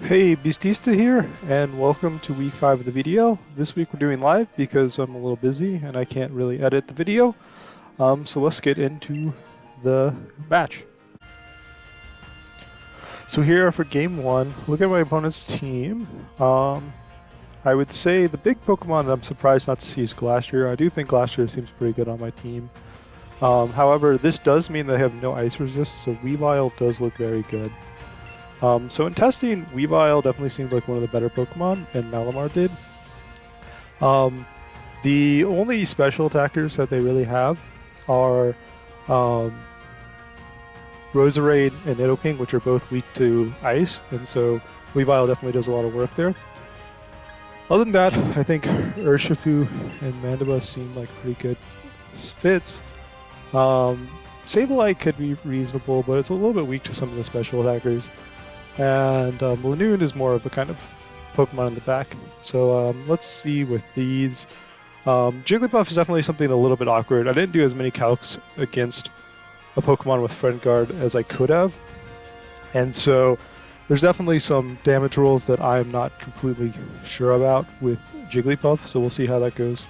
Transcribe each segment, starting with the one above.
Hey, Beastista here, and welcome to week 5 of the VDL. This week we're doing live because I'm a little busy and I can't really edit the video. So let's get into the match. So here for game 1, look at my opponent's team. I would say the big Pokemon that I'm surprised not to see is Glastrier. I do think Glastrier seems pretty good on my team. However, this does mean they have no ice resist, so Weavile does look very good. So in testing, Weavile definitely seemed like one of the better Pokemon, and Malamar did. The only special attackers that they really have are Roserade and Nidoking, which are both weak to ice, and so Weavile definitely does a lot of work there. Other than that, I think Urshifu and Mandibuzz seem like pretty good fits. Sableye could be reasonable, but it's a little bit weak to some of the special attackers. And Lanoon is more of a kind of Pokemon in the back. So let's see with these. Jigglypuff is definitely something a little bit awkward. I didn't do as many calcs against a Pokemon with Friend Guard as I could have. And so there's definitely some damage rolls that I'm not completely sure about with Jigglypuff. So we'll see how that goes.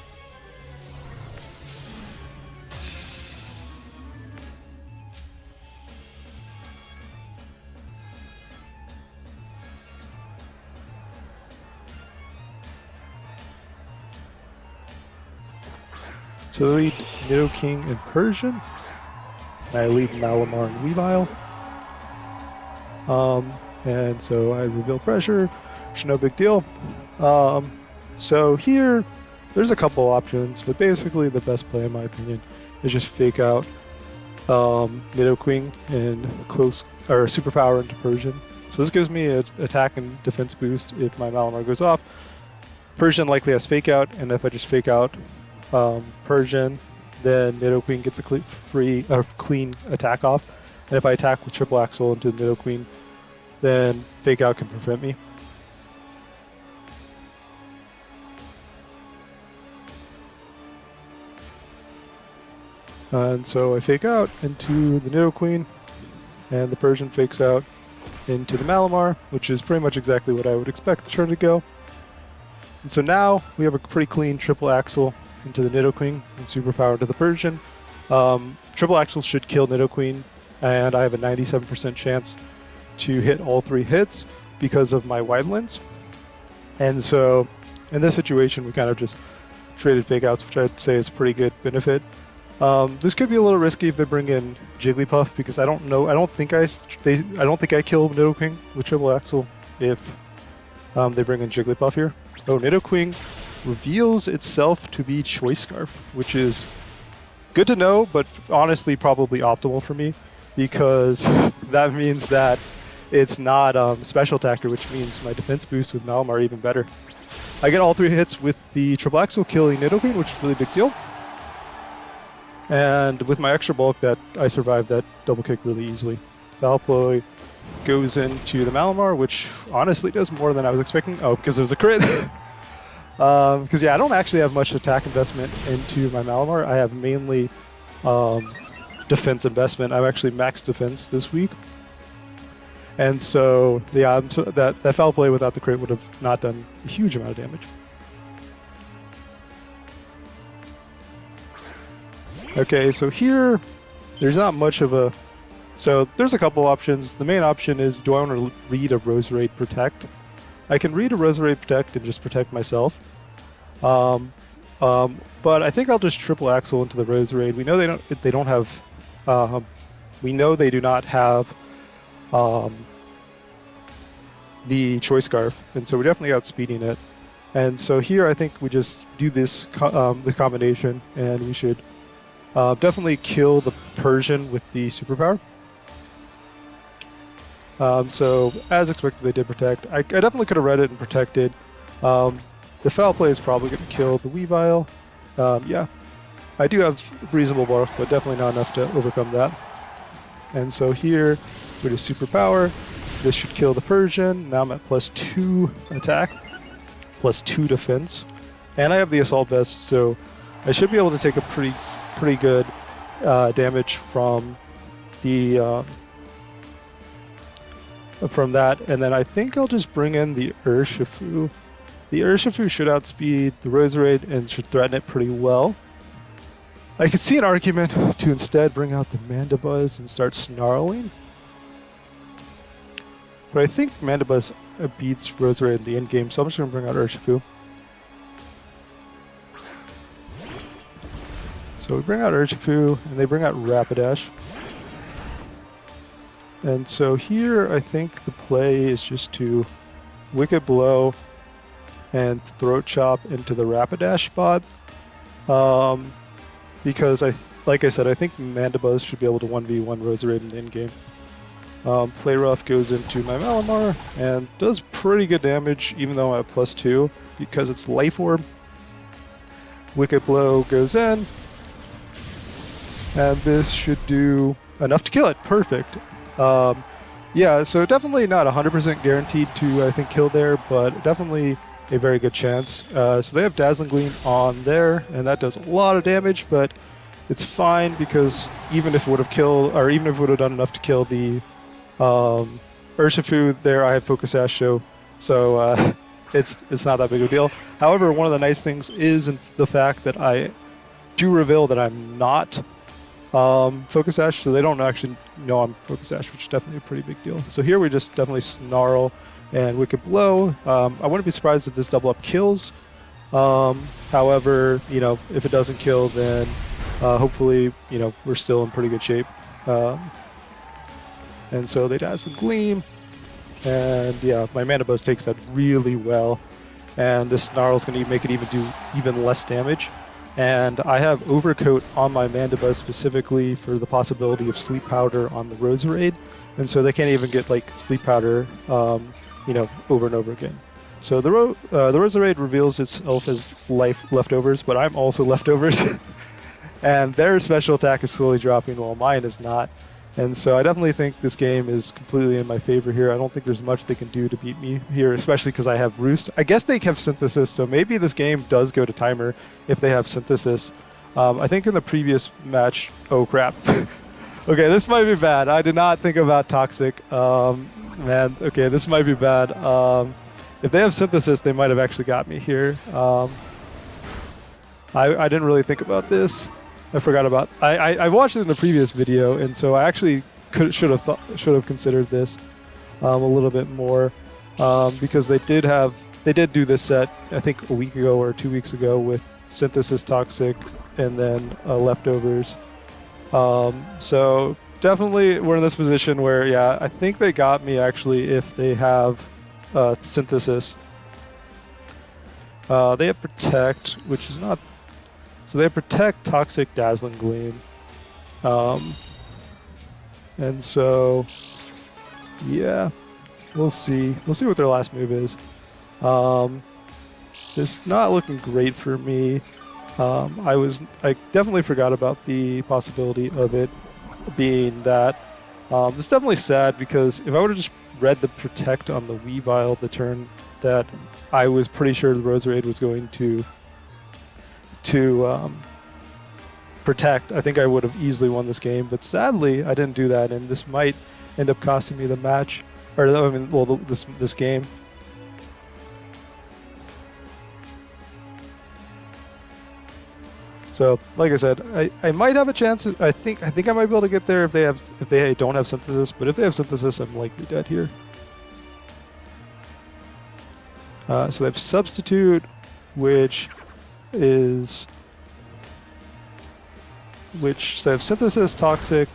So I lead Nidoking and Persian. And I lead Malamar and Weavile. And so I reveal pressure, which is no big deal. So here, there's a couple options, but basically the best play in my opinion is just fake out Nidoking and close or superpower into Persian. So this gives me an attack and defense boost if my Malamar goes off. Persian likely has fake out, and if I just fake out Persian, then Nidoqueen gets a clean attack off, and if I attack with Triple Axle into Nidoqueen, then Fake Out can prevent me. And so I Fake Out into the Nidoqueen, and the Persian fakes out into the Malamar, which is pretty much exactly what I would expect the turn to go. And so now we have a pretty clean Triple Axle into the Nidoqueen and superpower to the Persian. Triple Axle should kill Nidoqueen, and I have a 97% chance to hit all 3 hits because of my Wide Lens. And so in this situation, we kind of just traded Fake Outs, which I'd say is a pretty good benefit. This could be a little risky if they bring in Jigglypuff, because I don't know. I don't think I kill Nidoqueen with Triple Axle if they bring in Jigglypuff here. Oh, Nidoqueen reveals itself to be Choice Scarf, which is good to know, but honestly probably optimal for me, because that means that it's not special attacker, which means my defense boost with Malamar are even better. I get all 3 hits with the Triple Axle killing Nidoqueen, which is a really big deal. And with my extra bulk, that I survived that double kick really easily. Foul Play goes into the Malamar, which honestly does more than I was expecting. Oh, because it was a crit. Because yeah, I don't actually have much attack investment into my Malamar. I have mainly defense investment. I'm actually max defense this week. And so yeah, that Foul Play without the crit would have not done a huge amount of damage. Okay, so here, there's not much of a... So there's a couple options. The main option is, do I want to read a Roserade Protect? I can read a Roserade Protect and just protect myself. But I think I'll just Triple Axle into the Roserade. We know they don't have... we know they do not have the Choice Scarf, and so we're definitely outspeeding it. And so here I think we just do this the combination, and we should definitely kill the Persian with the superpower. So as expected, they did protect. I definitely could have read it and protected. The Foul Play is probably going to kill the Weavile. Yeah, I do have reasonable bulk, but definitely not enough to overcome that. And so here, we do superpower. This should kill the Persian. Now I'm at +2 attack, +2 defense, and I have the Assault Vest, so I should be able to take a pretty good damage from the from that, and then I think I'll just bring in the Urshifu. The Urshifu should outspeed the Roserade and should threaten it pretty well. I could see an argument to instead bring out the Mandibuzz and start snarling. But I think Mandibuzz beats Roserade in the end game, so I'm just going to bring out Urshifu. So we bring out Urshifu, and they bring out Rapidash. And so here, I think the play is just to Wicked Blow and Throat Chop into the Rapidash spot. Because, like I said, I think Mandibuzz should be able to 1v1 Roserade in the end game. Play Rough goes into my Malamar and does pretty good damage, even though I'm at +2, because it's Life Orb. Wicked Blow goes in, and this should do enough to kill it. Perfect. Yeah, so definitely not 100% guaranteed to, I think, kill there, but definitely a very good chance. So they have Dazzling Gleam on there, and that does a lot of damage, but it's fine because even if it would have killed, or even if it would have done enough to kill the Urshifu there, I have Focus Sash, so it's not that big of a deal. However, one of the nice things is in the fact that I do reveal that I'm not Focus Sash, so they don't actually know I'm Focus Sash, which is definitely a pretty big deal. So here we just definitely Snarl and Wicked Blow. I wouldn't be surprised if this double up kills. However, you know, if it doesn't kill, then hopefully, you know, we're still in pretty good shape. And so they Dazzling Gleam, and yeah, my Mandibuzz takes that really well, and this Snarl is going to make it do even less damage. And I have Overcoat on my Mandibuzz specifically for the possibility of Sleep Powder on the Roserade, and so they can't even get like Sleep Powder, you know, over and over again. So the Roserade reveals itself as life leftovers, but I'm also leftovers, and their special attack is slowly dropping while mine is not. And so I definitely think this game is completely in my favor here. I don't think there's much they can do to beat me here, especially because I have Roost. I guess they have Synthesis, so maybe this game does go to timer if they have Synthesis. I think in the previous match... Oh, crap. Okay, this might be bad. I did not think about Toxic. Man, okay, this might be bad. If they have Synthesis, they might have actually got me here. I didn't really think about this. I forgot about. I watched it in the previous video, and so I actually should have considered this a little bit more because they did do this set I think a week ago or 2 weeks ago with Synthesis, Toxic, and then Leftovers. So definitely we're in this position where yeah, I think they got me actually if they have Synthesis. They have Protect, which is not. So they Protect, Toxic, Dazzling Gleam. And so, yeah, we'll see. We'll see what their last move is. It's not looking great for me. I definitely forgot about the possibility of it being that. It's definitely sad because if I would have just read the Protect on the Weavile the turn that I was pretty sure the Roserade was going to Protect, I think I would have easily won this game, but sadly I didn't do that, and this might end up costing me the match, or I mean, well, this game. So, like I said, I might have a chance. I think I might be able to get there if they don't have Synthesis, but if they have Synthesis, I'm likely dead here. So they have Substitute, which so I have Synthesis, Toxic.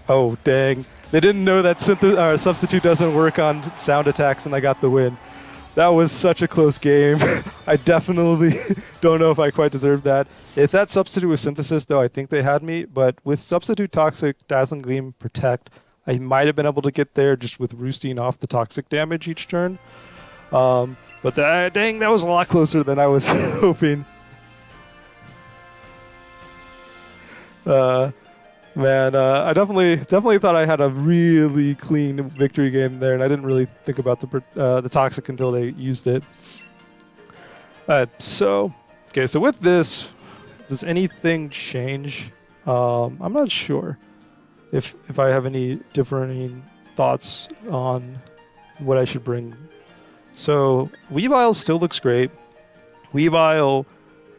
Oh, dang. They didn't know that Substitute doesn't work on sound attacks, and I got the win. That was such a close game. I definitely don't know if I quite deserved that. If that Substitute was Synthesis, though, I think they had me. But with Substitute, Toxic, Dazzling Gleam, Protect, I might have been able to get there just with roosting off the Toxic damage each turn. But dang, that was a lot closer than I was hoping. Man, I definitely thought I had a really clean victory game there, and I didn't really think about the Toxic until they used it. So with this, does anything change? I'm not sure if I have any differing thoughts on what I should bring. So Weavile still looks great. Weavile,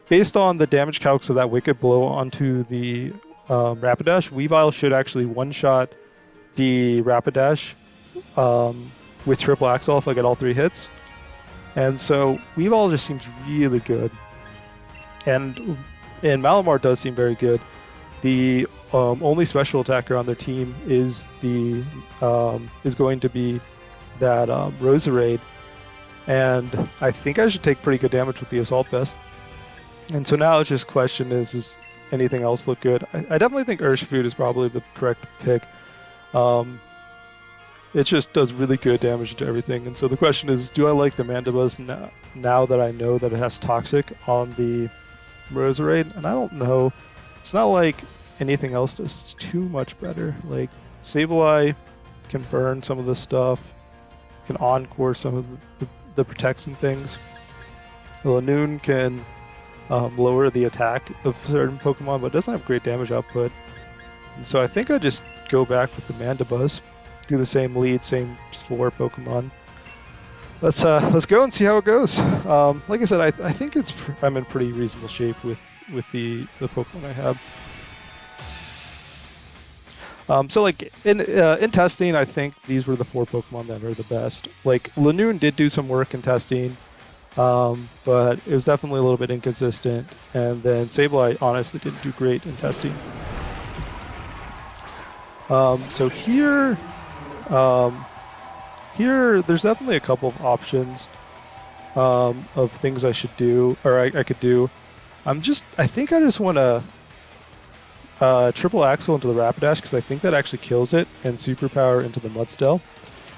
based on the damage calcs of that Wicked Blow onto the Rapidash, Weavile should actually one-shot the Rapidash with triple Axle if I get all 3 hits. And so Weavile just seems really good. And Malamar does seem very good. The only special attacker on their team is going to be that Roserade. And I think I should take pretty good damage with the Assault Vest. And so now it's just question is anything else look good? I definitely think Urshifu is probably the correct pick. It just does really good damage to everything. And so the question is, do I like the Mandibuzz now that I know that it has Toxic on the Roserade? And I don't know. It's not like anything else does too much better. Like, Sableye can burn some of the stuff, can Encore some of the protects and things. Lanoon can lower the attack of certain Pokemon, but it doesn't have great damage output. And so I think I just go back with the Mandibuzz, do the same lead, same 4 Pokemon. Let's go and see how it goes. Like I said, I think I'm in pretty reasonable shape with the Pokemon I have. So like in testing, I think these were the 4 Pokemon that are the best. Like Lanoon did do some work in testing, but it was definitely a little bit inconsistent. And then Sableye honestly didn't do great in testing. So here there's definitely a couple of options of things I should do, or I could do. I think I just want to triple Axle into the Rapidash because I think that actually kills it, and Superpower into the Mudstell.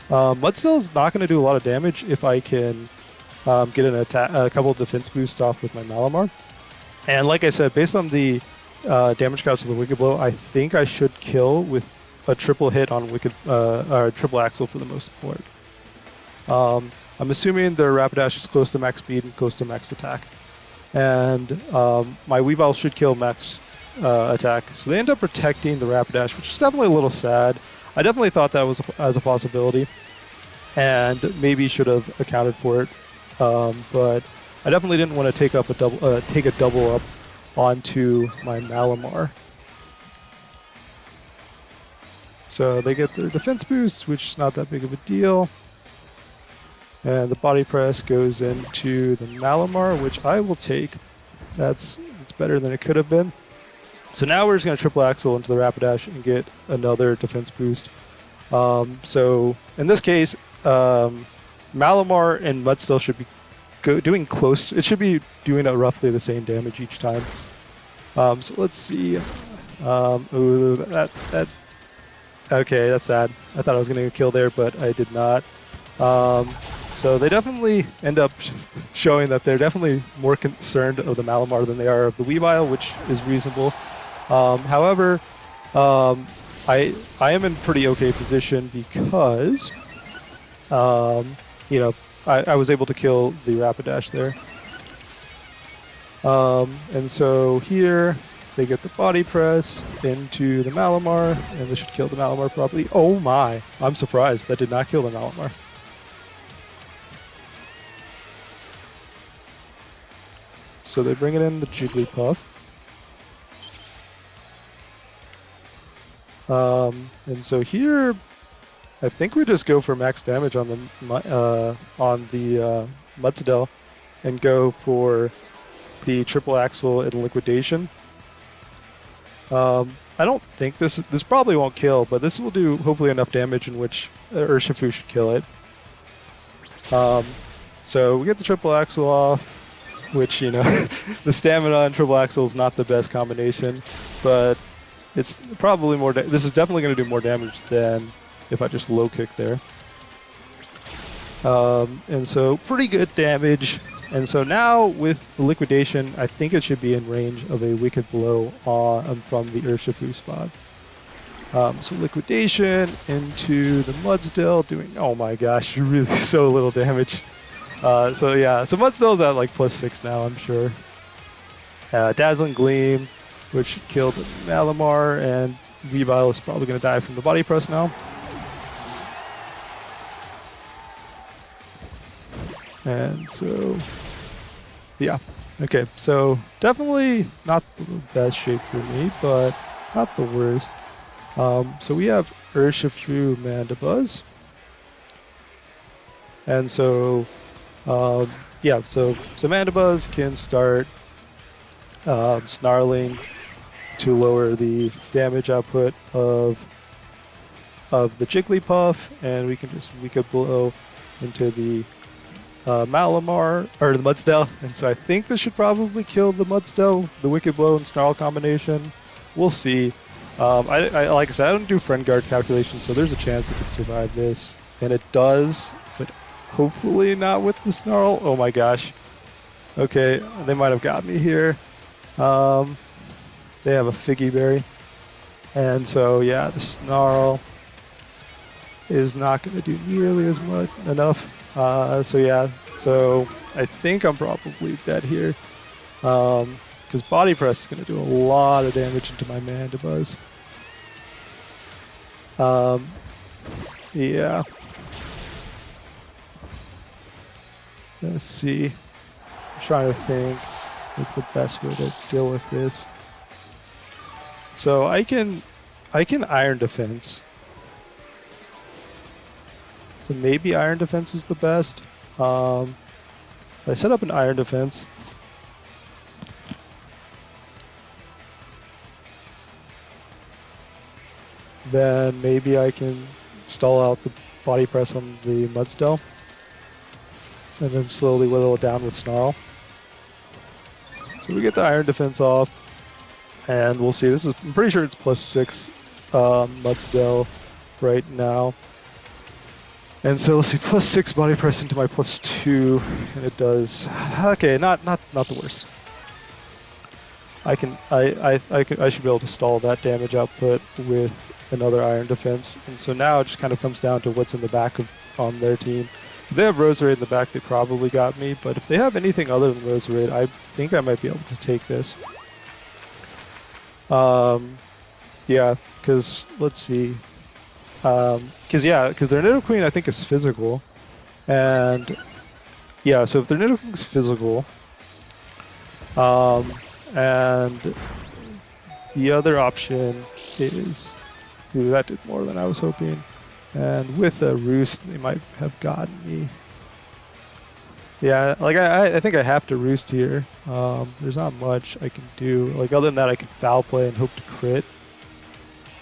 Mudstell is not going to do a lot of damage if I can get a couple of defense boosts off with my Malamar. And like I said, based on the damage counts of the Wicked Blow, I think I should kill with a triple hit on triple Axle for the most part. I'm assuming the Rapidash is close to max speed and close to max attack. And my Weavile should kill max attack. So they end up protecting the Rapidash, which is definitely a little sad. I definitely thought that was as a possibility, and maybe should have accounted for it. But I definitely didn't want to take a double up onto my Malamar. So they get their defense boost, which is not that big of a deal. And the body press goes into the Malamar, which I will take. It's better than it could have been. So now we're just going to triple Axle into the Rapidash and get another defense boost. So in this case, Malamar and Mudstell should be doing close. It should be doing roughly the same damage each time. So let's see. Okay, that's sad. I thought I was going to kill there, but I did not. So they definitely end up showing that they're definitely more concerned of the Malamar than they are of the Weavile, which is reasonable. However, I am in pretty okay position because, you know, I was able to kill the Rapidash there. And so here they get the body press into the Malamar, and this should kill the Malamar properly. Oh my! I'm surprised that did not kill the Malamar. So they bring it in the Jigglypuff. And so here, I think we just go for max damage on the Mudstell and go for the triple Axle and liquidation. I don't think this probably won't kill, but this will do hopefully enough damage in which Urshifu should kill it. So we get the triple Axle off, which, you know, the stamina and triple Axle is not the best combination, but it's probably more. This is definitely going to do more damage than if I just low kick there. And so pretty good damage. And so now with the liquidation, I think it should be in range of a Wicked Blow from the Urshifu spot. So liquidation into the Mudstell, doing, oh my gosh, really so little damage. So yeah, so Mudstell's at like +6 now, I'm sure. Dazzling Gleam, which killed Malamar, and Weavile is probably going to die from the body press now. And so, yeah. Okay, so definitely not the best shape for me, but not the worst. So we have Urshifu Mandibuzz. And so, yeah, so Mandibuzz can start snarling to lower the damage output of the Jigglypuff, and we could blow into the Malamar, or the Mudsdale, and so I think this should probably kill the Mudsdale, the Wicked Blow and Snarl combination. We'll see. I like I said, I don't do friend guard calculations, so there's a chance it could survive this, and it does, but hopefully not with the Snarl. Oh my gosh. Okay, they might have got me here. They have a Figgy Berry, and so yeah, the Snarl is not going to do nearly as much enough. So yeah, so I think I'm probably dead here. Because Body Press is going to do a lot of damage into my Mandibuzz. Yeah. Let's see. I'm trying to think what's the best way to deal with this. So I can Iron Defense. So maybe Iron Defense is the best. I set up an Iron Defense. Then maybe I can stall out the Body Press on the Mudsdale. And then slowly whittle it down with Snarl. So we get the Iron Defense off. And we'll see. I'm pretty sure it's +6 Mudsdale right now. And so let's see, +6 Body Press into my +2, and it does. Okay, not the worst. I should be able to stall that damage output with another Iron Defense. And so now it just kind of comes down to what's in the back on their team. If they have Roserade in the back, they probably got me. But if they have anything other than Roserade, I think I might be able to take this. Yeah, because let's see. Because their Nidoqueen I think is physical, and yeah, so if their Nidoqueen is physical, and the other option is, ooh, that did more than I was hoping, and with a Roost they might have gotten me. Yeah, like I think I have to Roost here. There's not much I can do. Like other than that, I can Foul Play and hope to crit.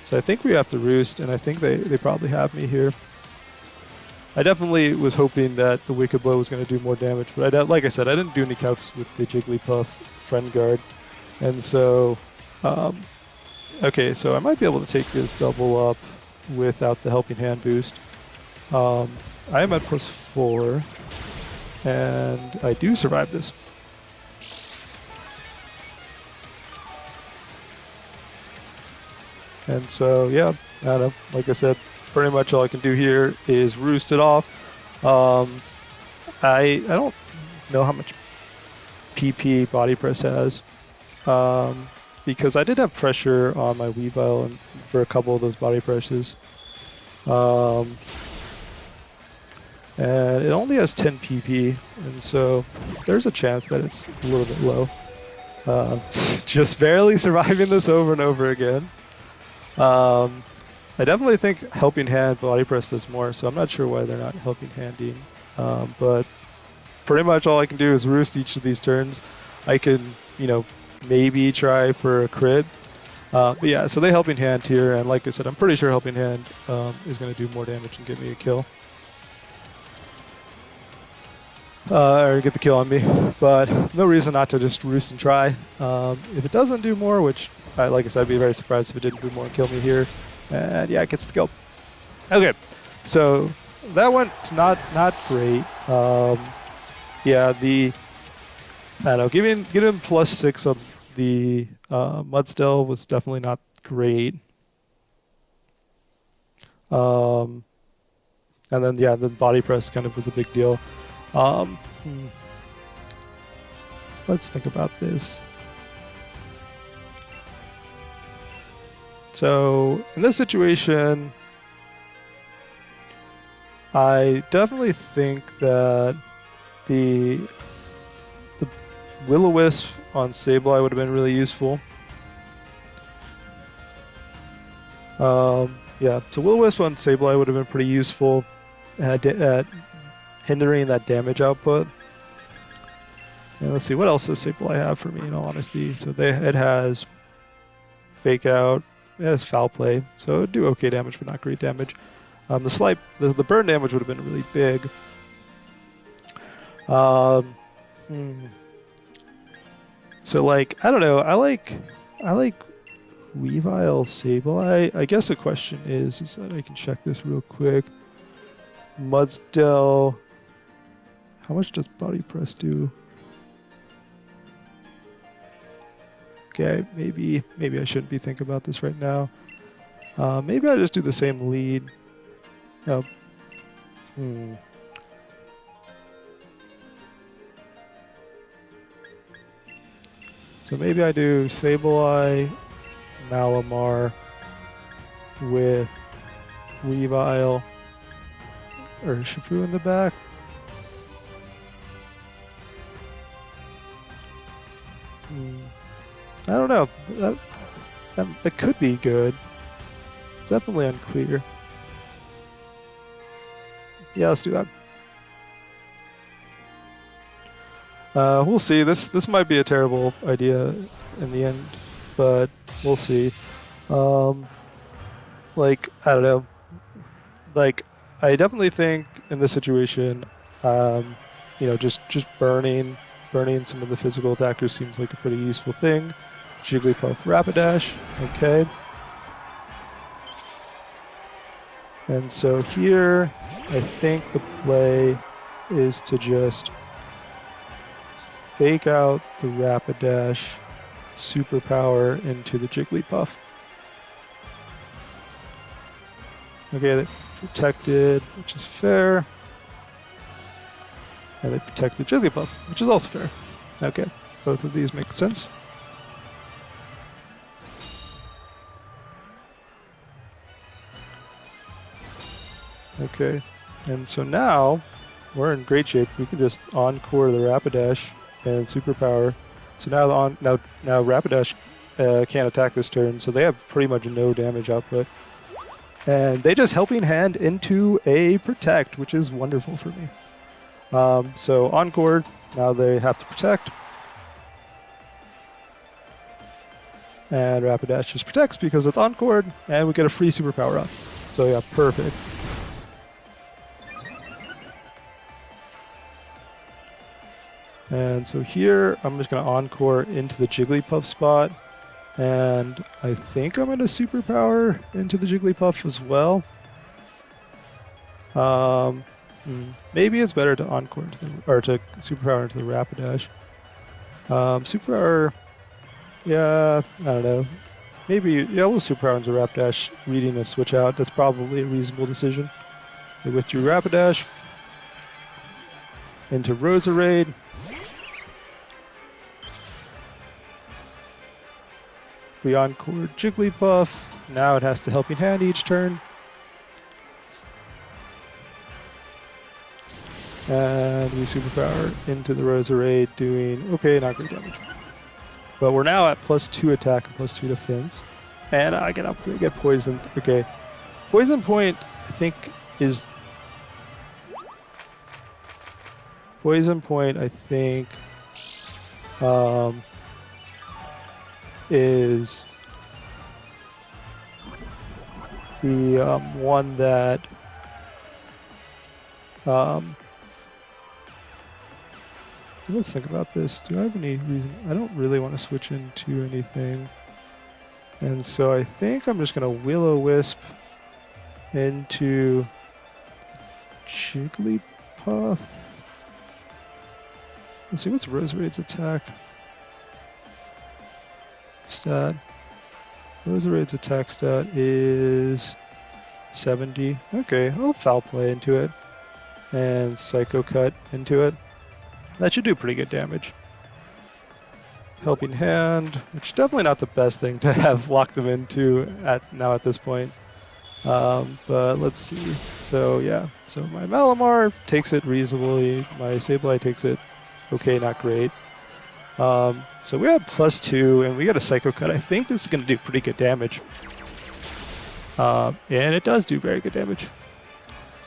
So I think we have to Roost, and I think they probably have me here. I definitely was hoping that the Wicked Blow was going to do more damage, but like I said, I didn't do any calcs with the Jigglypuff Friend Guard. And so, okay, so I might be able to take this double up without the Helping Hand boost. I am at +4, and I do survive this. And so, yeah, I don't know. Like I said, pretty much all I can do here is Roost it off. I don't know how much PP Body Press has, because I did have pressure on my Weavile and for a couple of those Body Presses. And it only has 10 PP, and so there's a chance that it's a little bit low. Just barely surviving this over and over again. I definitely think Helping Hand Body Press does more, so I'm not sure why they're not Helping Handing. But pretty much all I can do is Roost each of these turns. I can, maybe try for a crit. But yeah, so they Helping Hand here, and like I said, I'm pretty sure Helping Hand is going to do more damage and get me a kill. Or get the kill on me. But no reason not to just Roost and try. If it doesn't do more, which, like I said, I'd be very surprised if it didn't do more and kill me here. And yeah, it gets the kill. Okay, so that went not great. Yeah, I don't know, giving +6 of the Mudsdale was definitely not great. And then yeah, the Body Press kind of was a big deal. Let's think about this. So in this situation, I definitely think that The Will-O-Wisp on Sableye would have been really useful. Yeah, so Will-O-Wisp on Sableye would have been pretty useful at hindering that damage output. And let's see, what else does Sableye have for me, in all honesty? So it has Fake Out, it has Foul Play, so it would do okay damage, but not great damage. The burn damage would have been really big. So like, I don't know, I like Weavile, Sableye. I guess the question is that I can check this real quick. Mudsdale, how much does Body Press do? Okay, maybe I shouldn't be thinking about this right now. Maybe I just do the same lead. Oh. So maybe I do Sableye, Malamar with Weavile or Shifu in the back. I don't know. That could be good. It's definitely unclear. Yeah, let's do that. We'll see. This might be a terrible idea in the end, but we'll see. Like, I don't know. Like, I definitely think in this situation, just burning some of the physical attackers seems like a pretty useful thing. Jigglypuff, Rapidash, okay. And so here, I think the play is to just Fake Out the Rapidash superpower into the Jigglypuff. Okay, they protected, which is fair. And they protected Jigglypuff, which is also fair. Okay, both of these make sense. Okay, and so now we're in great shape. We can just Encore the Rapidash and superpower. So now Rapidash can't attack this turn, so they have pretty much no damage output. And they just Helping Hand into a Protect, which is wonderful for me. So Encore, now they have to Protect. And Rapidash just protects because it's Encore, and we get a free superpower up. So yeah, perfect. And so here, I'm just going to Encore into the Jigglypuff spot. And I think I'm going to Superpower into the Jigglypuff as well. Maybe it's better to Encore to Superpower into the Rapidash. Superpower, yeah, I don't know. Maybe, yeah, we'll Superpower into Rapidash, reading a switch out. That's probably a reasonable decision. We withdrew Rapidash into Roserade. We Encore Jigglypuff. Now it has to Helping Hand each turn. And we Superpower into the Roserade, doing okay, not great damage. But we're now at +2 attack and +2 defense. And I get poisoned. Okay. Poison Point, I think, is... Poison Point, I think... is the one that let's think about this. Do I have any reason? I don't really want to switch into anything, and so I think I'm just gonna Will-O-Wisp into Jigglypuff. Let's see, what's Roserade's attack stat? Roserade's attack stat is 70. Okay, I'll Foul Play into it and Psycho Cut into it. That should do pretty good damage. Helping Hand, which is definitely not the best thing to have locked them into at this point. But let's see. So yeah, so my Malamar takes it reasonably. My Sableye takes it okay, not great. So we have +2, and we got a Psycho Cut. I think this is going to do pretty good damage. And it does do very good damage.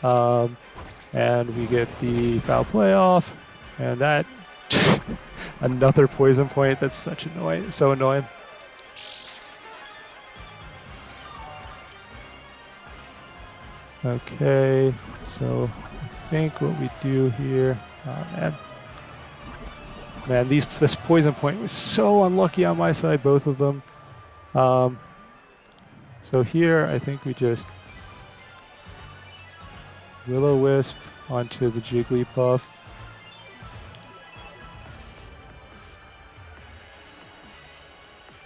And we get the Foul Play off, and that another poison point. That's such annoying, so annoying. Okay, so I think what we do here, man, this poison point was so unlucky on my side, both of them. So here, I think we just Will-O-Wisp onto the Jigglypuff.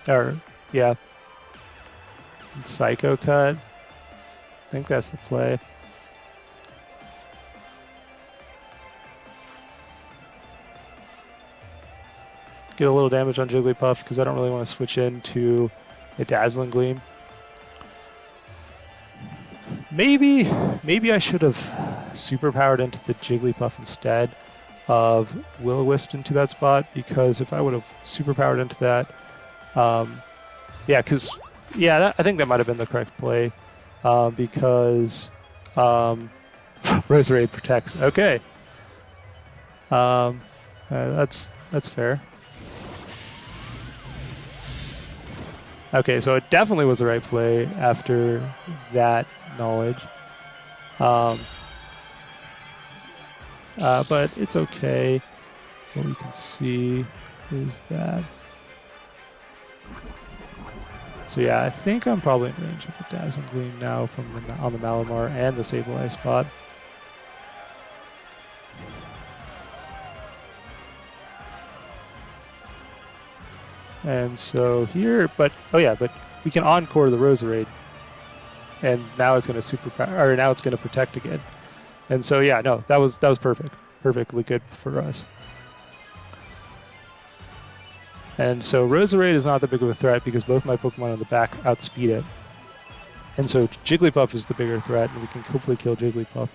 Or, yeah. And Psycho Cut. I think that's the play. Get a little damage on Jigglypuff because I don't really want to switch into a Dazzling Gleam. Maybe I should have superpowered into the Jigglypuff instead of Will-O-Wisp into that spot, because if I would have superpowered into that, I think that might have been the correct play, because Roserade protects. Okay, that's fair. Okay, so it definitely was the right play after that knowledge. But it's okay. What we can see is that. So yeah, I think I'm probably in range of a Dazzling Gleam now from on the Malamar and the Sableye spot. And so here, but we can encore the Roserade, and now it's going to now it's going to protect again. And so yeah, no, that was perfect, perfectly good for us. And so Roserade is not that big of a threat because both my Pokemon on the back outspeed it. And so Jigglypuff is the bigger threat, and we can hopefully kill Jigglypuff.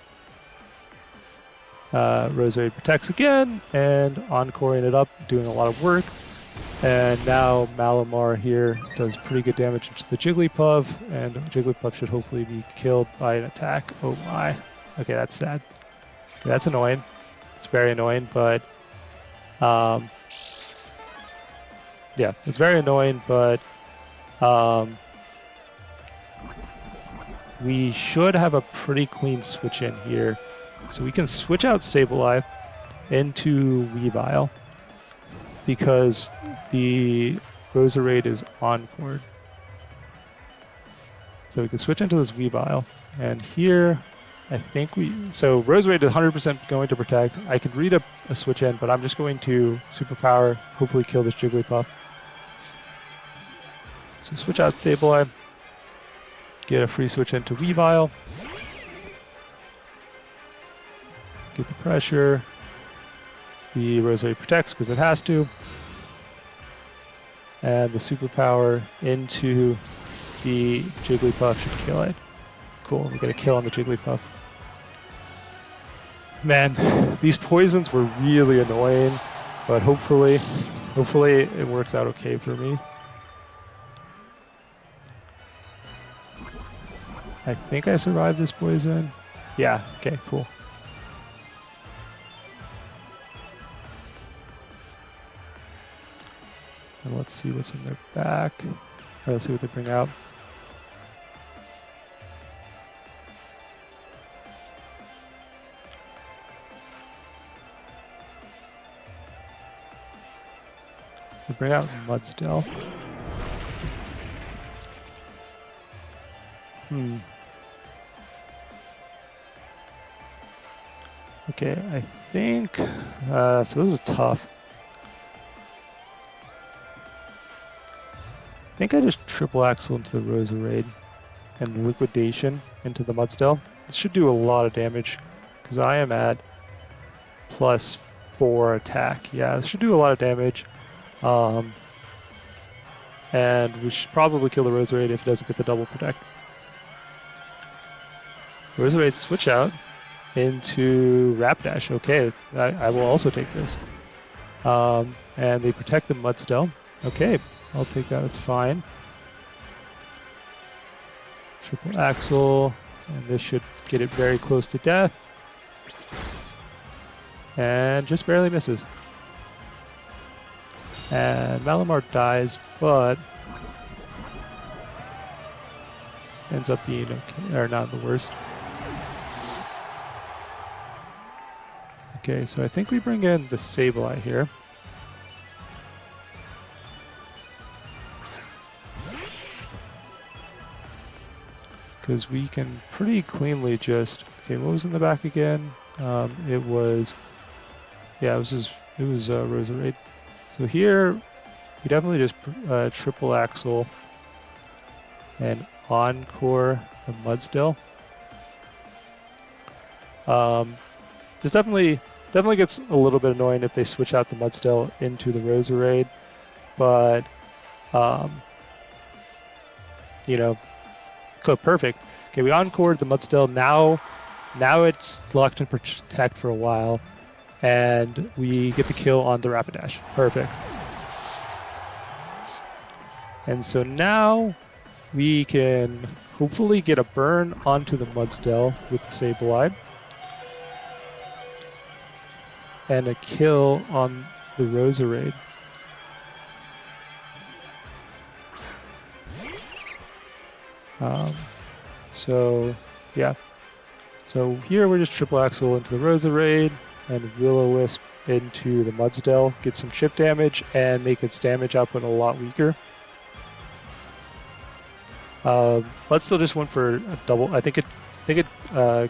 Roserade protects again, and encoring it up, doing a lot of work. And now Malamar here does pretty good damage to the Jigglypuff, and Jigglypuff should hopefully be killed by an attack. Oh my. Okay, that's sad. Okay, that's annoying. It's very annoying, but yeah, it's very annoying, but we should have a pretty clean switch in here. So we can switch out Sableye into Weavile because the Roserade is encored. So we can switch into this Weavile, and here I think so Roserade is 100% going to protect. I could read a switch in, but I'm just going to superpower, hopefully kill this Jigglypuff. So switch out Sableye, get a free switch into Weavile, get the pressure, the Roserade protects because it has to, and the superpower into the Jigglypuff should kill it. Cool, we get a kill on the Jigglypuff. Man, these poisons were really annoying, but hopefully it works out okay for me. I think I survived this poison. Yeah, okay, cool. And let's see what's in their back. Or let's see what they bring out. They bring out Mudstill. Okay, I think, so this is tough. I think I just triple axle into the Roserade and Liquidation into the Mudstill. This should do a lot of damage because I am at +4 attack. Yeah, this should do a lot of damage. And we should probably kill the Roserade if it doesn't get the double protect. Razor Raid switch out into Rapidash. Okay, I will also take this. And they protect the Mudstell. Okay, I'll take that. That's fine. Triple Axle, and this should get it very close to death. And just barely misses. And Malamar dies, but ends up being okay, or not the worst. Okay, so I think we bring in the Sableye here. Because we can pretty cleanly just... Okay, what was in the back again? It was... Yeah, it was Razor Raid. So here, we definitely just triple axle and encore the Mudstill. This definitely gets a little bit annoying if they switch out the Mudstill into the Razor Raid, but you know, perfect. Okay, we encored the Mudstill. Now it's locked in protect for a while, and we get the kill on the Rapidash. Perfect. And so now we can hopefully get a burn onto the Mudstill with the Sableye. And a kill on the Roserade. So, yeah. So here we're just triple axle into the Roserade and Will-O-Wisp into the Mudstill, get some chip damage and make its damage output a lot weaker. Mudstill just went for a double. I think it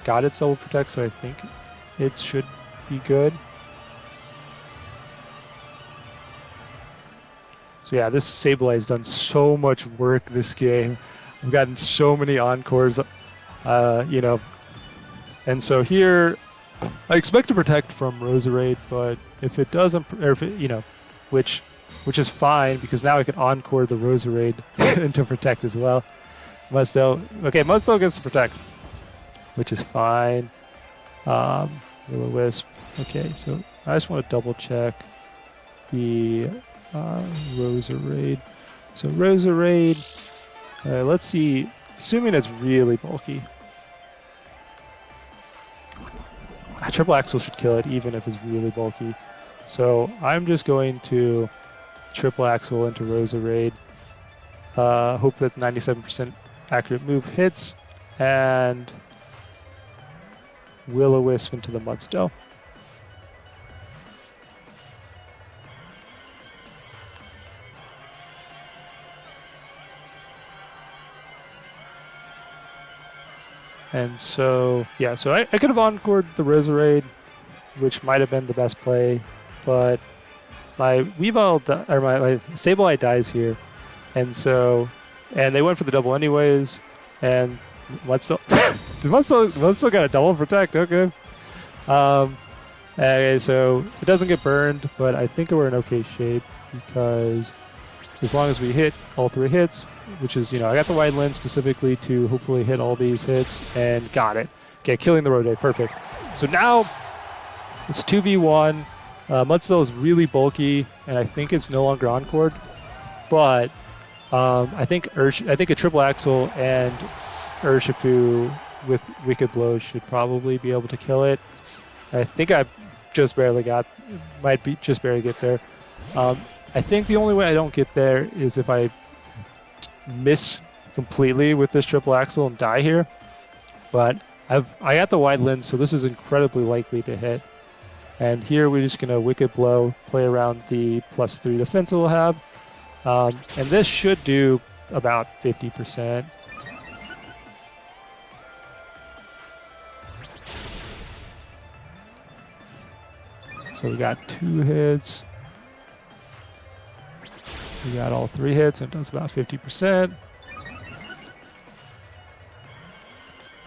got its double protect, so I think it should be good. So yeah, this Sableye has done so much work this game. I've gotten so many encores, you know. And so here, I expect to protect from Roserade, but if it doesn't, or if it, you know, which is fine because now I can encore the Roserade into protect as well. Mudstill, okay, Mudstill gets to protect, which is fine. Will-O-Wisp, okay, so I just want to double check the Roserade. So Roserade, let's see, assuming it's really bulky. Triple Axle should kill it even if it's really bulky. So I'm just going to triple axle into Roserade. Hope that 97% accurate move hits, and Will-O-Wisp into the Mudstill. And so, yeah, so I could have encored the Roserade, which might have been the best play, but my Weavile, or my Sableye dies here, and so, and they went for the double anyways, and Mudstill, Mudstill got a double protect, okay. Okay, so it doesn't get burned, but I think we're in okay shape because as long as we hit all 3 hits, which is, you know, I got the wide lens specifically to hopefully hit all these hits, and got it. Okay, killing the Roserade, perfect. So now it's 2v1. Mudstill is really bulky, and I think it's no longer encored, but I think a triple axle and Urshifu with Wicked Blow should probably be able to kill it. I think I just barely just barely get there. I think the only way I don't get there is if I miss completely with this triple axle and die here. But I got the wide lens, so this is incredibly likely to hit. And here we're just gonna Wicked Blow, play around the +3 defense it'll have, and this should do about 50%. So we got 2 hits. We got all 3 hits, and it does about 50%.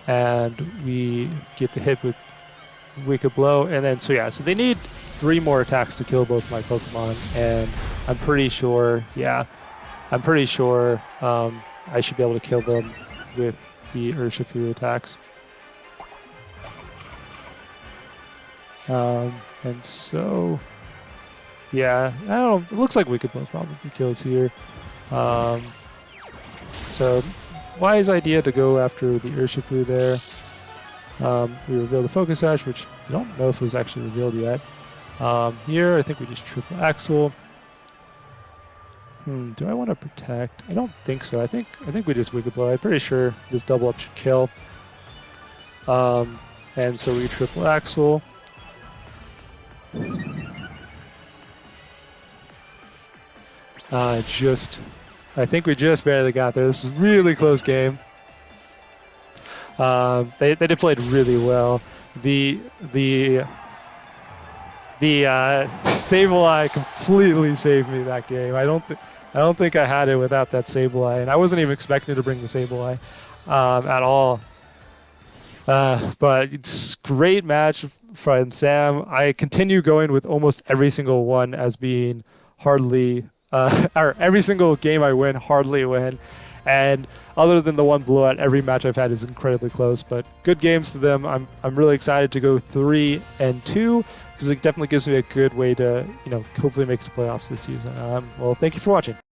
And we get the hit with Wicked Blow, and then, so yeah, so they need 3 more attacks to kill both my Pokemon, and I'm pretty sure, yeah, I should be able to kill them with the Urshifu attacks. And so, yeah, I don't know. It looks like Wicked Blow probably kills here. So, wise idea to go after the Urshifu there. We revealed the Focus Sash, which I don't know if it was actually revealed yet. Here, I think we just triple Axel. Do I want to protect? I don't think so. I think we just Wicked Blow. I'm pretty sure this double up should kill. And so we triple Axel. I think we just barely got there. This is a really close game. They did play it really well. The Sableye completely saved me that game. I don't think I had it without that Sableye, and I wasn't even expecting to bring the Sableye at all. But it's a great match from Sam. I continue going with almost every single one as being hardly, or every single game I win, hardly win. And other than the one blowout, every match I've had is incredibly close. But good games to them. I'm really excited to go 3-2 because it definitely gives me a good way to, hopefully make it to playoffs this season. Well, thank you for watching.